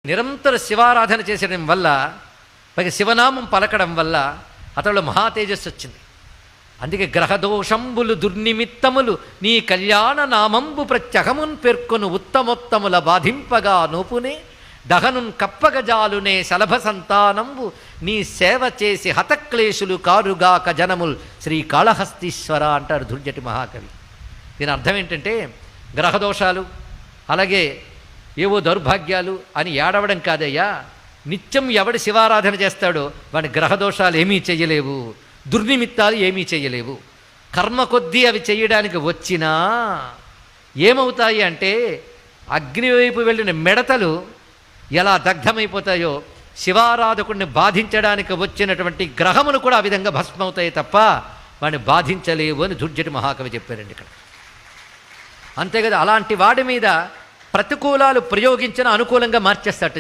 నిరంతర శివారాధన చేసడం వల్ల, పైగా శివనామం పలకడం వల్ల అతడు మహా తేజస్సు వచ్చింది. అందుకే గ్రహదోషంబులు దుర్నిమిత్తములు నీ కళ్యాణ నామంబు ప్రత్యహమున్ పేర్కొను ఉత్తమోత్తముల బాధింపగా నోపునే దహనున్ కప్పగజాలునే శలభ సంతానంబు నీ సేవ చేసి హతక్లేశులు కారుగాక జనముల్ శ్రీకాళహస్తీశ్వర అంటారు దుర్జటి మహాకవి. దీని అర్థం ఏంటంటే గ్రహదోషాలు అలాగే ఏవో దౌర్భాగ్యాలు అని ఏడవడం కాదయ్యా, నిత్యం ఎవడి శివారాధన చేస్తాడో వాడి గ్రహదోషాలు ఏమీ చెయ్యలేవు, దుర్నిమిత్తాలు ఏమీ చెయ్యలేవు. కర్మ కొద్దీ అవి చేయడానికి వచ్చినా ఏమవుతాయి అంటే అగ్ని వైపు వెళ్ళిన మిడతలు ఎలా దగ్ధమైపోతాయో శివారాధకుడిని బాధించడానికి వచ్చినటువంటి గ్రహములు కూడా ఆ విధంగా భస్మవుతాయి తప్ప వాడిని బాధించలేవు అని దుర్జటి మహాకవి చెప్పారండి ఇక్కడ. అంతే కదా, అలాంటి వాడి మీద ప్రతికూలాలు ప్రయోగించిన అనుకూలంగా మార్చేస్తాడు